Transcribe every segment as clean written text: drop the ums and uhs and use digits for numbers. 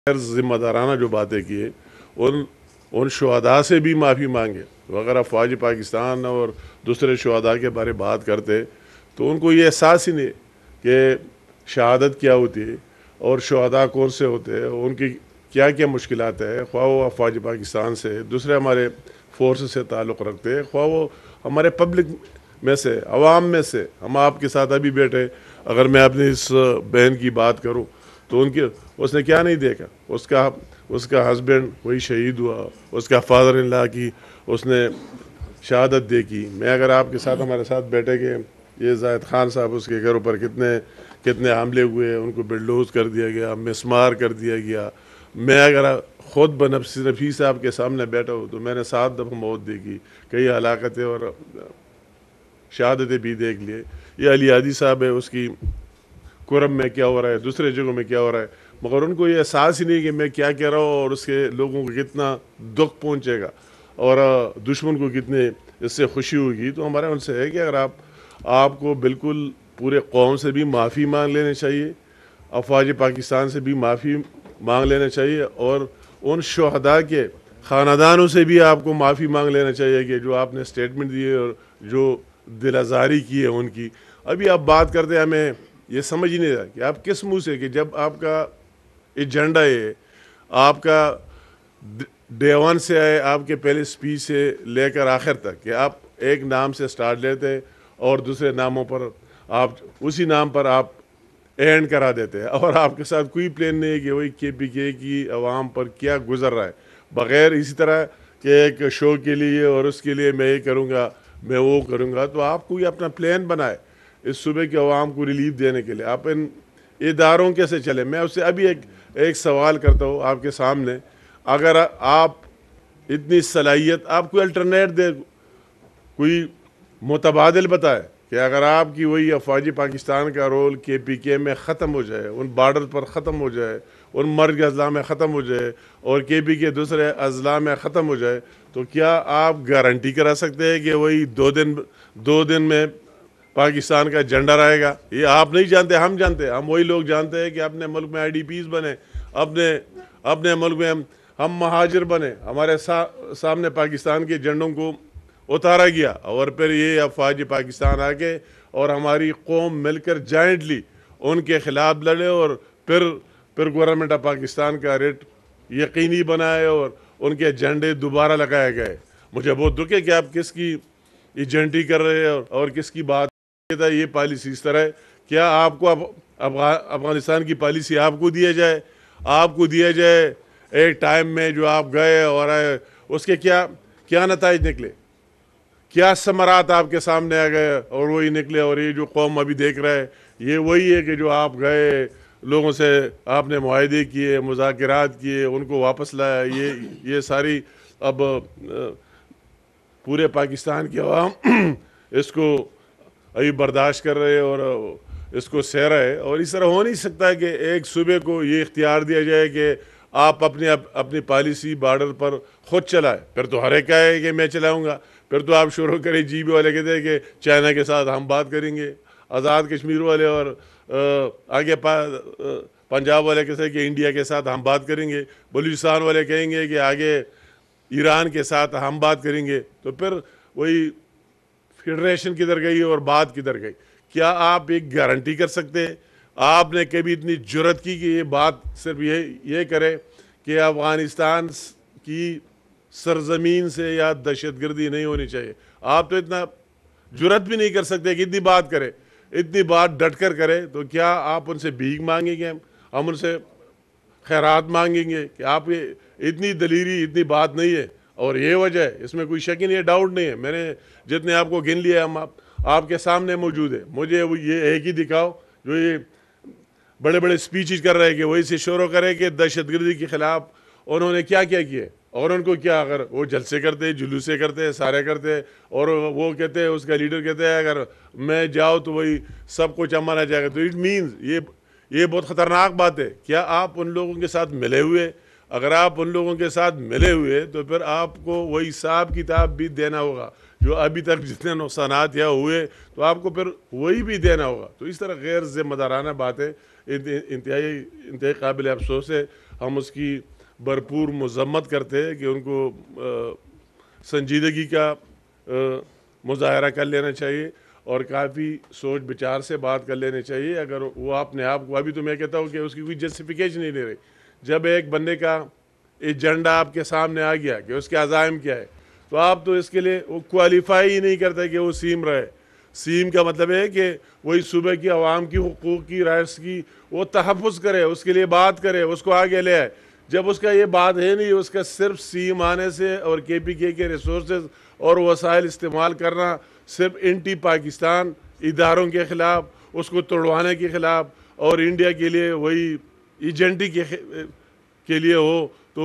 غیر ذمہ دارانہ جو باتیں کیے ان شہداء سے بھی معافی مانگے. اگر آپ فوج پاکستان اور دوسرے شہداء کے بارے بات کرتے تو ان کو یہ احساس ہی نہیں کہ شہادت کیا ہوتی ہے اور شہداء کون سے ہوتے ہیں، ان کی کیا کیا مشکلات ہے، خواہ وہ فوج پاکستان سے دوسرے ہمارے فورس سے تعلق رکھتے ہیں، خواہ وہ ہمارے پبلک میں سے عوام میں سے. ہم آپ کے ساتھ ابھی بیٹھے، اگر میں اپنی اس بہن کی بات کروں تو اس نے کیا نہیں دیکھا، اس کا ہسبینڈ وہی شہید ہوا، اس کا فادر ان لا کی اس نے شہادت دیکھی. میں اگر آپ کے ساتھ ہمارے ساتھ بیٹھے کہ یہ زاہد خان صاحب اس کے گھروں پر کتنے حملے ہوئے، ان کو بلڈوز کر دیا گیا، مسمار کر دیا گیا. میں اگر خود بنفس نفیس آپ کے سامنے بیٹھا ہوں تو میں نے 7 دفعہ موت دیکھی، کئی ہلاکتیں اور شہادتیں بھی دیکھ لیے. یہ علی عادی صاحب ہے، اس کی کرم میں کیا ہو رہا ہے، دوسرے جگہوں میں کیا ہو رہا ہے، مگر ان کو یہ احساس ہی نہیں کہ میں کیا کہہ رہا ہوں اور اس کے لوگوں کو کتنا دکھ پہنچے گا اور دشمن کو کتنے اس سے خوشی ہوگی. تو ہمارا ان سے ہے کہ اگر آپ کو بالکل پورے قوم سے بھی معافی مانگ لینا چاہیے، افواج پاکستان سے بھی معافی مانگ لینا چاہیے، اور ان شہداء کے خاندانوں سے بھی آپ کو معافی مانگ لینا چاہیے کہ جو آپ نے اسٹیٹمنٹ دیے اور جو دل آزاری کی ہے ان کی. ابھی آپ بات کرتے ہیں، ہمیں یہ سمجھ ہی نہیں رہا کہ آپ کس منہ سے، کہ جب آپ کا ایجنڈا ہے، آپ کا ڈے 1 سے آئے، آپ کے پہلے سپیچ سے لے کر آخر تک، کہ آپ ایک نام سے سٹارٹ لیتے اور دوسرے ناموں پر آپ اسی نام پر آپ اینڈ کرا دیتے ہیں، اور آپ کے ساتھ کوئی پلان نہیں ہے کہ وہی KPK کی عوام پر کیا گزر رہا ہے، بغیر اسی طرح کہ ایک شو کے لیے اور اس کے لیے میں یہ کروں گا، میں وہ کروں گا. تو آپ کوئی اپنا پلان بنائے اس صوبے کے عوام کو ریلیف دینے کے لیے. آپ ان اداروں کیسے چلے؟ میں اس سے ابھی ایک سوال کرتا ہوں آپ کے سامنے. اگر آپ اتنی صلاحیت، آپ کوئی الٹرنیٹ دے، کوئی متبادل بتائے کہ اگر آپ کی وہی افواج پاکستان کا رول KPK میں ختم ہو جائے، ان بارڈر پر ختم ہو جائے، ان مرگ اضلاع میں ختم ہو جائے اور KPK دوسرے اضلاع میں ختم ہو جائے، تو کیا آپ گارنٹی کرا سکتے ہیں کہ وہی 2 دن میں پاکستان کا جھنڈا رہے گا؟ یہ آپ نہیں جانتے، ہم جانتے ہیں. ہم وہی لوگ جانتے ہیں کہ اپنے ملک میں IDPs بنے، اپنے ملک میں ہم مہاجر بنے، ہمارے سامنے پاکستان کے جھنڈوں کو اتارا گیا، اور پھر یہ افواج پاکستان آگے اور ہماری قوم مل کر جائنٹلی ان کے خلاف لڑے، اور پھر گورنمنٹ آف پاکستان کا ریٹ یقینی بنائے اور ان کے جھنڈے دوبارہ لگائے گئے. مجھے بہت دکھ ہے کہ آپ کس کی ایجنٹی کر رہے ہیں اور کس کی بات تھا. یہ پالیسی اس طرح ہے. کیا آپ کو افغانستان کی پالیسی آپ کو دیا جائے ایک ٹائم میں جو آپ گئے اور آئے، اس کے کیا نتائج نکلے، کیا ثمرات آپ کے سامنے آ گئے اور وہی نکلے؟ اور یہ جو قوم ابھی دیکھ رہا ہے، یہ وہی ہے کہ جو آپ گئے، لوگوں سے آپ نے معاہدے کیے، مذاکرات کیے، ان کو واپس لایا. یہ ساری اب پورے پاکستان کے عوام اس کو ابھی برداشت کر رہے اور اس کو سہ رہے. اور اس طرح ہو نہیں سکتا کہ ایک صوبے کو یہ اختیار دیا جائے کہ آپ اپنی پالیسی بارڈر پر خود چلائے. پھر تو ہر ایک ہے کہ میں چلاؤں گا. پھر تو آپ شروع کریں، GB والے کہتے ہیں کہ چائنا کے ساتھ ہم بات کریں گے، آزاد کشمیر والے اور آگے پنجاب والے کہتے ہیں کہ انڈیا کے ساتھ ہم بات کریں گے، بلوچستان والے کہیں گے کہ آگے ایران کے ساتھ ہم بات کریں گے. تو پھر وہی فیڈریشن کدھر گئی اور بات کدھر گئی؟ کیا آپ ایک گارنٹی کر سکتے ہیں؟ آپ نے کبھی اتنی جرت کی کہ یہ بات صرف یہ کرے کہ افغانستان کی سرزمین سے یا دہشت گردی نہیں ہونی چاہیے؟ آپ تو اتنا جرت بھی نہیں کر سکتے کہ اتنی بات کرے، اتنی بات ڈٹ کر کرے. تو کیا آپ ان سے بھیک مانگیں گے؟ ہم ان سے خیرات مانگیں گے کہ آپ اتنی دلیری، اتنی بات نہیں ہے؟ اور یہ وجہ ہے، اس میں کوئی شک ہی نہیں ہے، ڈاؤٹ نہیں ہے. میں نے جتنے آپ کو گن لیا، ہم آپ کے سامنے موجود ہے. مجھے یہ ایک ہی دکھاؤ جو یہ بڑے بڑے سپیچز کر رہے ہیں کہ وہی سے شروع کرے کہ دہشت گردی کے خلاف انہوں نے کیا کیے، اور ان کو کیا، اگر وہ جلسے کرتے، جلوسے کرتے، سارے کرتے، اور وہ کہتے ہیں، اس کا لیڈر کہتے ہیں اگر میں جاؤں تو وہی سب کچھ امن آ جائے گا. تو اٹ مینز یہ بہت خطرناک بات ہے. کیا آپ ان لوگوں کے ساتھ ملے ہوئے؟ اگر آپ ان لوگوں کے ساتھ ملے ہوئے تو پھر آپ کو وہی حساب کتاب بھی دینا ہوگا. جو ابھی تک جتنے نقصانات یا ہوئے تو آپ کو پھر وہی بھی دینا ہوگا. تو اس طرح غیر ذمہ دارانہ باتیں انتہائی قابل افسوس ہے. ہم اس کی بھرپور مذمت کرتے ہیں کہ ان کو سنجیدگی کا مظاہرہ کر لینا چاہیے اور کافی سوچ بچار سے بات کر لینے چاہیے. اگر وہ اپنے آپ کو, ابھی تو میں کہتا ہوں کہ اس کی کوئی جسٹیفیکیشن نہیں لے رہی. جب ایک بندے کا ایجنڈا آپ کے سامنے آ گیا کہ اس کے عزائم کیا ہے, تو آپ تو اس کے لیے وہ کوالیفائی ہی نہیں کرتے کہ وہ سیم رہے. سیم کا مطلب ہے کہ وہی صوبے کی عوام کی حقوق کی رائٹس کی وہ تحفظ کرے, اس کے لیے بات کرے, اس کو آگے لے آئے. جب اس کا یہ بات ہے نہیں, اس کا صرف سیم آنے سے اور کے پی کے ریسورسز اور وسائل استعمال کرنا صرف اینٹی پاکستان اداروں کے خلاف, اس کو توڑوانے کے خلاف اور انڈیا کے لیے وہی ایجنٹی کے لیے ہو, تو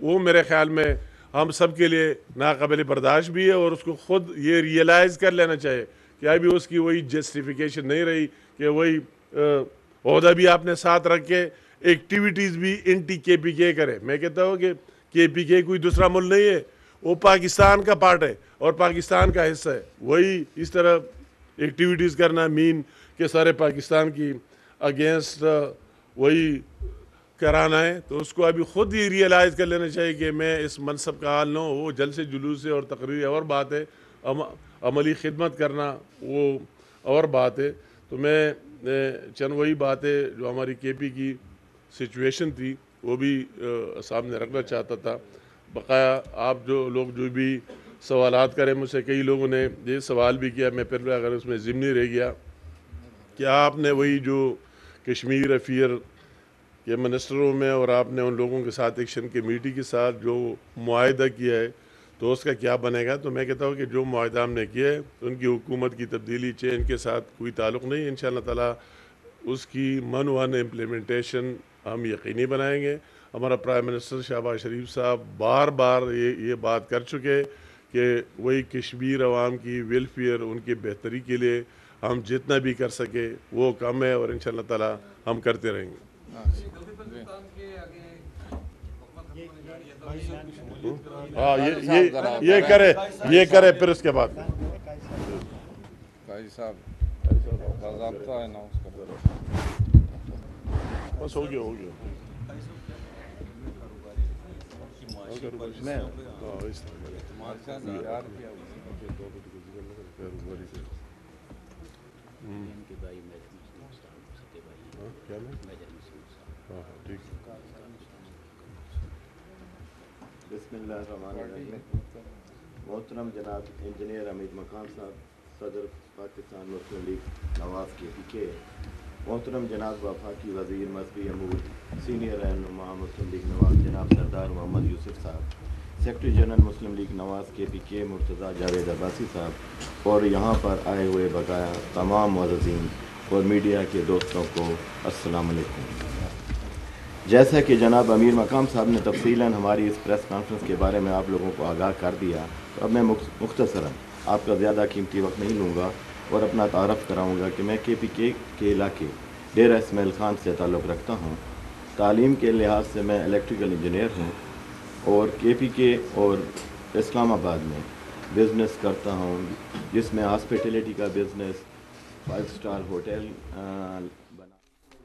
وہ میرے خیال میں ہم سب کے لیے ناقابل برداشت بھی ہے. اور اس کو خود یہ ریئلائز کر لینا چاہیے کہ ابھی اس کی وہی جسٹیفیکیشن نہیں رہی کہ وہی عہدہ بھی آپ نے ساتھ رکھ کے ایکٹیویٹیز بھی اینٹی کے پی کے کرے. میں کہتا ہوں کہ کے پی کے کوئی دوسرا ملک نہیں ہے, وہ پاکستان کا پارٹ ہے اور پاکستان کا حصہ ہے. وہی اس طرح ایکٹیویٹیز کرنا مین کہ سارے پاکستان کی اگینسٹ وہی کرانا ہے, تو اس کو ابھی خود ہی ریئلائز کر لینا چاہیے کہ میں اس منصب کا حال نہ ہوں. وہ جلسے جلوس اور تقریر اور بات ہے, عملی خدمت کرنا وہ اور بات ہے. تو میں چند وہی باتیں جو ہماری کے پی کی سچویشن تھی وہ بھی سامنے رکھنا چاہتا تھا. بقایا آپ جو لوگ جو بھی سوالات کریں مجھ سے, کئی لوگوں نے یہ سوال بھی کیا, میں پھر اگر اس میں ضمنی رہ گیا کہ آپ نے وہی جو کشمیر افیئر کے منسٹروں میں اور آپ نے ان لوگوں کے ساتھ ایکشن کمیٹی کے ساتھ جو معاہدہ کیا ہے تو اس کا کیا بنے گا. تو میں کہتا ہوں کہ جو معاہدہ ہم نے کیا ہے ان کی حکومت کی تبدیلی چینج کے ساتھ کوئی تعلق نہیں. انشاءاللہ تعالی اس کی من ون امپلیمنٹیشن ہم یقینی بنائیں گے. ہمارا پرائم منسٹر شہباز شریف صاحب بار بار یہ بات کر چکے کہ وہی کشمیر عوام کی ویلفیئر, ان کی بہتری کے لیے ہم جتنا بھی کر سکے وہ کم ہے اور انشاءاللہ تعالی ہم کرتے رہیں گے. ہاں یہ کرے پھر اس کے بعد بس ہو گیا بسم اللہ الرحمن الرحیم. محترم جناب انجینئر حمید مقام صاحب, صدر پاکستان مسلم لیگ نواز کے پی کے, محترم جناب وفاقی وزیر مذہبی امور سینئر رہنما مسلم لیگ نواز جناب سردار محمد یوسف صاحب, سیکرٹری جنرل مسلم لیگ نواز کے پی کے مرتضیٰ جاوید عباسی صاحب, اور یہاں پر آئے ہوئے بقایا تمام معززین اور میڈیا کے دوستوں کو السلام علیکم. جیسا کہ جناب امیر مقام صاحب نے تفصیلاً ہماری اس پریس کانفرنس کے بارے میں آپ لوگوں کو آگاہ کر دیا, تو اب میں مختصراً آپ کا زیادہ قیمتی وقت نہیں لوں گا اور اپنا تعارف کراؤں گا کہ میں کے پی کے علاقے ڈیرہ اسماعیل خان سے تعلق رکھتا ہوں. تعلیم کے لحاظ سے میں الیکٹریکل انجینئر ہوں اور کے پی کے اور اسلام آباد میں بزنس کرتا ہوں, جس میں ہاسپٹیلٹی کا بزنس, 5 اسٹار ہوٹل